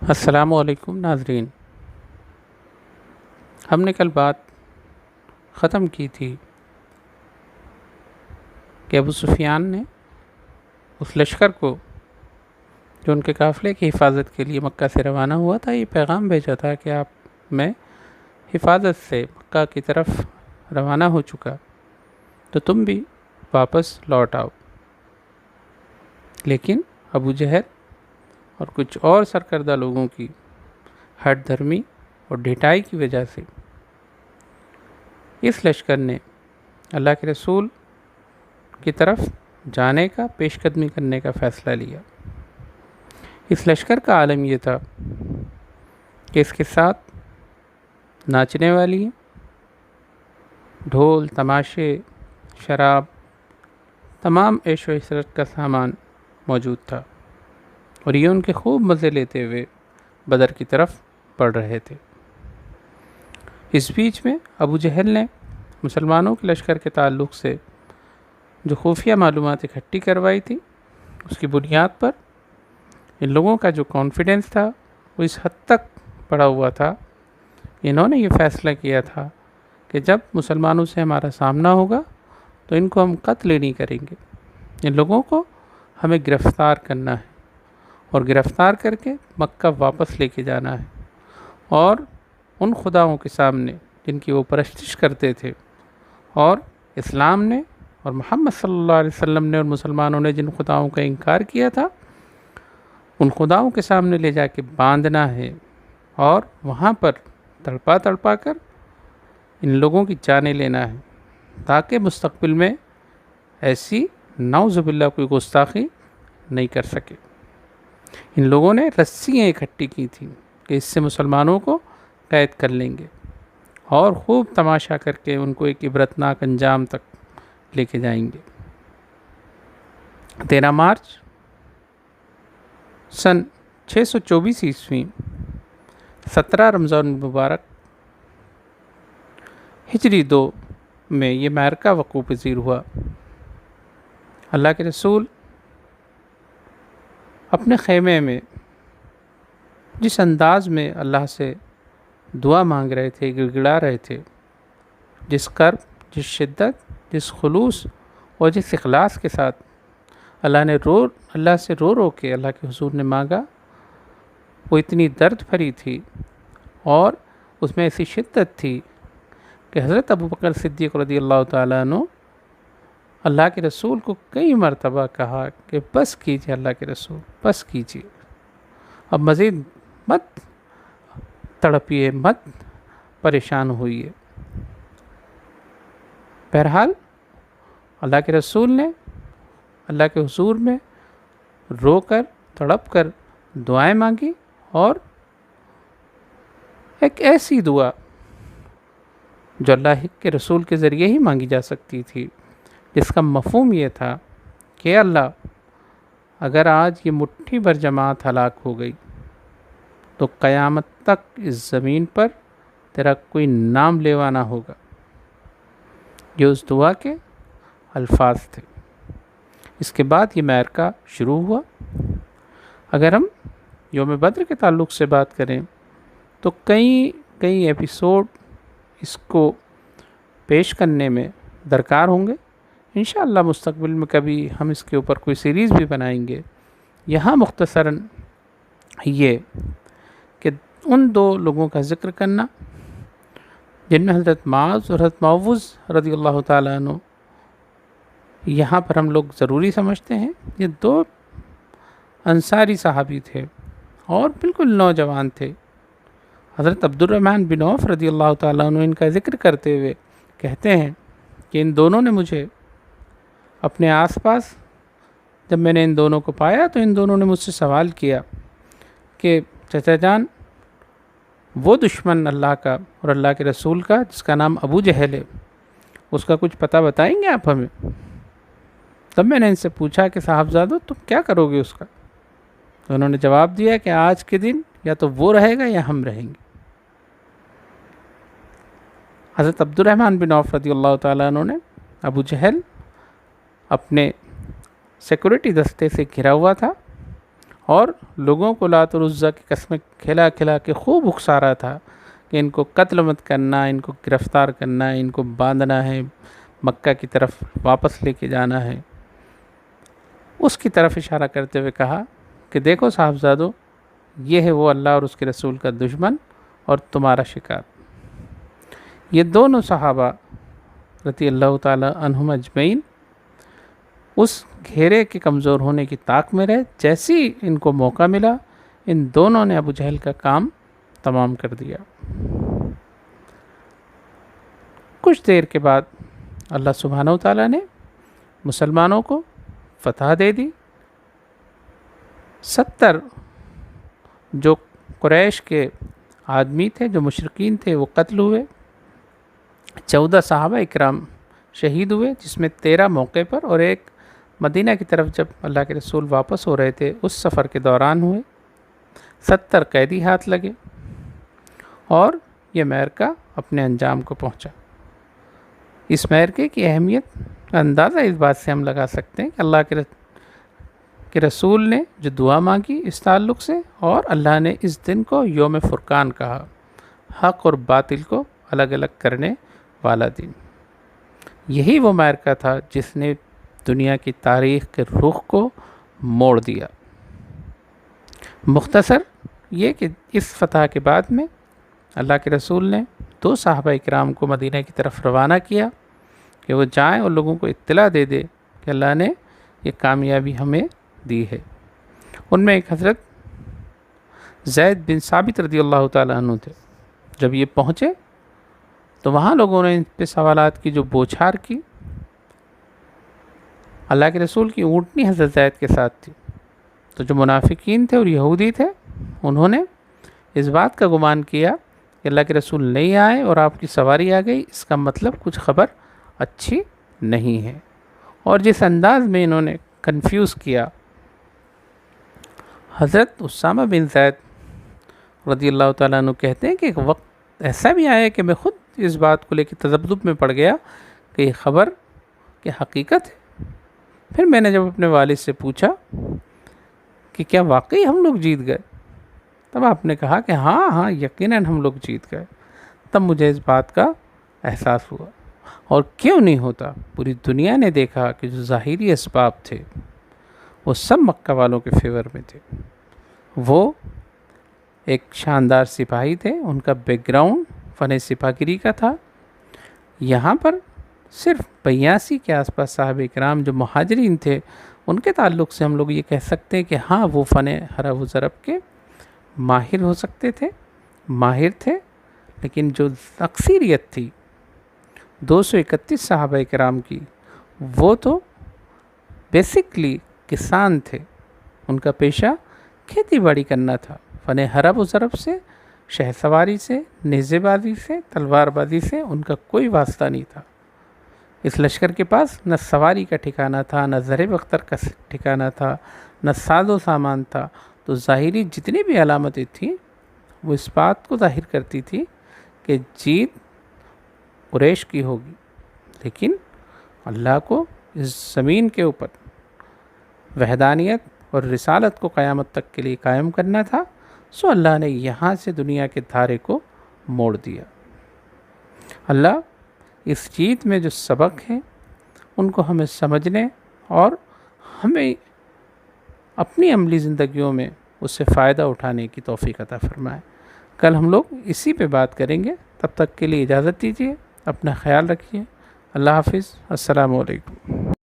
السلام علیکم ناظرین، ہم نے کل بات ختم کی تھی کہ ابو سفیان نے اس لشکر کو جو ان کے قافلے کی حفاظت کے لیے مکہ سے روانہ ہوا تھا یہ پیغام بھیجا تھا کہ میں حفاظت سے مکہ کی طرف روانہ ہو چکا، تو تم بھی واپس لوٹ آؤ۔ لیکن ابو جہل اور کچھ اور سرکردہ لوگوں کی ہٹ دھرمی اور ڈھٹائی کی وجہ سے اس لشکر نے اللہ کے رسول کی طرف جانے کا پیش قدمی کرنے کا فیصلہ لیا۔ اس لشکر کا عالم یہ تھا کہ اس کے ساتھ ناچنے والی ڈھول، تماشے، شراب، تمام عیش و عشرت کا سامان موجود تھا، اور یہ ان کے خوب مزے لیتے ہوئے بدر کی طرف بڑھ رہے تھے۔ اس بیچ میں ابو جہل نے مسلمانوں کے لشکر کے تعلق سے جو خفیہ معلومات اکٹھی کروائی تھی، اس کی بنیاد پر ان لوگوں کا جو کانفیڈنس تھا وہ اس حد تک بڑھا ہوا تھا، انہوں نے یہ فیصلہ کیا تھا کہ جب مسلمانوں سے ہمارا سامنا ہوگا تو ان کو ہم قتل نہیں کریں گے، ان لوگوں کو ہمیں گرفتار کرنا ہے اور گرفتار کر کے مکہ واپس لے کے جانا ہے، اور ان خداؤں کے سامنے جن کی وہ پرستش کرتے تھے، اور اسلام نے اور محمد صلی اللہ علیہ وسلم نے اور مسلمانوں نے جن خداؤں کا انکار کیا تھا، ان خداؤں کے سامنے لے جا کے باندھنا ہے، اور وہاں پر تڑپا تڑپا کر ان لوگوں کی جانیں لینا ہے، تاکہ مستقبل میں ایسی نعوذ باللہ کوئی گستاخی نہیں کر سکے۔ ان لوگوں نے رسیاں اکٹھی کی تھیں کہ اس سے مسلمانوں کو قید کر لیں گے اور خوب تماشا کر کے ان کو ایک عبرتناک انجام تک لے کے جائیں گے۔ 13 مارچ سن 624 عیسوی 17 رمضان المبارک ہجری 2 میں یہ معرکہ وقوع پذیر ہوا۔ اللہ کے رسول اپنے خیمے میں جس انداز میں اللہ سے دعا مانگ رہے تھے، گڑ گڑا رہے تھے، جس کرب، جس شدت، جس خلوص اور جس اخلاص کے ساتھ اللہ سے رو رو کے اللہ کے حضور نے مانگا، وہ اتنی درد بھری تھی اور اس میں ایسی شدت تھی کہ حضرت ابوبکر صدیق رضی اللہ تعالیٰ عنہ اللہ کے رسول کو کئی مرتبہ کہا کہ بس کیجئے اللہ کے رسول، بس کیجئے، اب مزید مت تڑپیے، مت پریشان ہوئیے۔ بہرحال اللہ کے رسول نے اللہ کے حضور میں رو کر، تڑپ کر دعائیں مانگی، اور ایک ایسی دعا جو اللہ کے رسول کے ذریعے ہی مانگی جا سکتی تھی، جس کا مفہوم یہ تھا کہ اللہ، اگر آج یہ مٹھی بھر جماعت ہلاک ہو گئی تو قیامت تک اس زمین پر تیرا کوئی نام لیوا نہ ہوگا۔ یہ اس دعا کے الفاظ تھے۔ اس کے بعد یہ معرکہ شروع ہوا۔ اگر ہم یوم بدر کے تعلق سے بات کریں تو کئی ایپیسوڈ اس کو پیش کرنے میں درکار ہوں گے۔ انشاءاللہ مستقبل میں کبھی ہم اس کے اوپر کوئی سیریز بھی بنائیں گے۔ یہاں مختصراً یہ کہ ان 2 لوگوں کا ذکر کرنا جن میں حضرت معاذ اور حضرت معوذ رضی اللہ تعالیٰ عنہ یہاں پر ہم لوگ ضروری سمجھتے ہیں۔ یہ 2 انصاری صحابی تھے اور بالکل نوجوان تھے۔ حضرت عبد الرحمن بن عوف رضی اللہ تعالیٰ عنہ ان کا ذکر کرتے ہوئے کہتے ہیں کہ ان دونوں نے مجھے اپنے آس پاس، جب میں نے ان دونوں کو پایا تو ان دونوں نے مجھ سے سوال کیا کہ چچا جان، وہ دشمن اللہ کا اور اللہ کے رسول کا جس کا نام ابو جہل ہے، اس کا کچھ پتہ بتائیں گے آپ ہمیں؟ تب میں نے ان سے پوچھا کہ صاحبزادو تم کیا کرو گے اس کا؟ تو انہوں نے جواب دیا کہ آج کے دن یا تو وہ رہے گا یا ہم رہیں گے۔ حضرت عبد الرحمن بن عوف رضی اللہ تعالیٰ عنہ نے ابو جہل اپنے سیکورٹی دستے سے گھرا ہوا تھا اور لوگوں کو لات اور عزا کی قسمیں کھلا کھلا کے خوب اکسا رہا تھا کہ ان کو قتل مت کرنا، ان کو گرفتار کرنا ہے، ان کو باندھنا ہے، مکہ کی طرف واپس لے کے جانا ہے، اس کی طرف اشارہ کرتے ہوئے کہا کہ دیکھو صاحبزادو، یہ ہے وہ اللہ اور اس کے رسول کا دشمن اور تمہارا شکار۔ یہ دونوں صحابہ رضی اللہ تعالی عنہم اجمعین اس گھیرے کے کمزور ہونے کی طاق میں رہے، جیسے ہی ان کو موقع ملا ان دونوں نے ابو جہل کا کام تمام کر دیا۔ کچھ دیر کے بعد اللہ سبحانہ و تعالیٰ نے مسلمانوں کو فتح دے دی۔ 70 جو قریش کے آدمی تھے، جو مشرکین تھے، وہ قتل ہوئے۔ 14 صحابہ اکرام شہید ہوئے، جس میں 13 موقع پر اور ایک مدینہ کی طرف جب اللہ کے رسول واپس ہو رہے تھے اس سفر کے دوران ہوئے۔ 70 قیدی ہاتھ لگے اور یہ معرکہ اپنے انجام کو پہنچا۔ اس معرکے کی اہمیت کا اندازہ اس بات سے ہم لگا سکتے ہیں کہ اللہ کے رسول نے جو دعا مانگی اس تعلق سے، اور اللہ نے اس دن کو یوم فرقان کہا، حق اور باطل کو الگ الگ کرنے والا دن۔ یہی وہ معرکہ تھا جس نے دنیا کی تاریخ کے رخ کو موڑ دیا۔ مختصر یہ کہ اس فتح کے بعد میں اللہ کے رسول نے 2 صحابہ اکرام کو مدینہ کی طرف روانہ کیا کہ وہ جائیں اور لوگوں کو اطلاع دے دے کہ اللہ نے یہ کامیابی ہمیں دی ہے۔ ان میں ایک حضرت زید بن ثابت رضی اللہ تعالیٰ عنہ تھے۔ جب یہ پہنچے تو وہاں لوگوں نے ان پہ سوالات کی جو بوچھار کی۔ اللہ کے رسول کی اونٹنی حضرت زید کے ساتھ تھی، تو جو منافقین تھے اور یہودی تھے انہوں نے اس بات کا گمان کیا کہ اللہ کے رسول نہیں آئے اور آپ کی سواری آ گئی، اس کا مطلب کچھ خبر اچھی نہیں ہے۔ اور جس انداز میں انہوں نے کنفیوز کیا، حضرت اسامہ بن زید رضی اللہ تعالیٰ عنہ کہتے ہیں کہ ایک وقت ایسا بھی آیا کہ میں خود اس بات کو لے کے تذبذب میں پڑ گیا کہ یہ خبر کہ حقیقت ہے۔ پھر میں نے جب اپنے والد سے پوچھا کہ کیا واقعی ہم لوگ جیت گئے، تب آپ نے کہا کہ ہاں یقیناً ہم لوگ جیت گئے۔ تب مجھے اس بات کا احساس ہوا، اور کیوں نہیں ہوتا، پوری دنیا نے دیکھا کہ جو ظاہری اسباب تھے وہ سب مکہ والوں کے فیور میں تھے۔ وہ ایک شاندار سپاہی تھے، ان کا بیک گراؤنڈ فن سپاہ گیری کا تھا۔ یہاں پر صرف 82 کے آس پاس صحابہ کرام جو مہاجرین تھے ان کے تعلق سے ہم لوگ یہ کہہ سکتے ہیں کہ ہاں وہ فن حرب و ضرب کے ماہر ہو سکتے تھے، ماہر تھے، لیکن جو اکثریت تھی 231 صحابہ کرام کی، وہ تو بیسکلی کسان تھے، ان کا پیشہ کھیتی باڑی کرنا تھا۔ فن حرب و ضرب سے، شہ سواری سے، نیزے بازی سے، تلوار بازی سے ان کا کوئی واسطہ نہیں تھا۔ اس لشکر کے پاس نہ سواری کا ٹھکانہ تھا، نہ زر بختر کا ٹھکانہ تھا، نہ ساز و سامان تھا۔ تو ظاہری جتنی بھی علامتیں تھیں وہ اس بات کو ظاہر کرتی تھی کہ جیت قریش کی ہوگی، لیکن اللہ کو اس زمین کے اوپر وحدانیت اور رسالت کو قیامت تک کے لیے قائم کرنا تھا، سو اللہ نے یہاں سے دنیا کے دھارے کو موڑ دیا۔ اللہ اس جیت میں جو سبق ہیں ان کو ہمیں سمجھنے اور ہمیں اپنی عملی زندگیوں میں اس سے فائدہ اٹھانے کی توفیق عطا فرمائے۔ کل ہم لوگ اسی پہ بات کریں گے، تب تک کے لیے اجازت دیجیے، اپنا خیال رکھیے، اللہ حافظ، السلام علیکم۔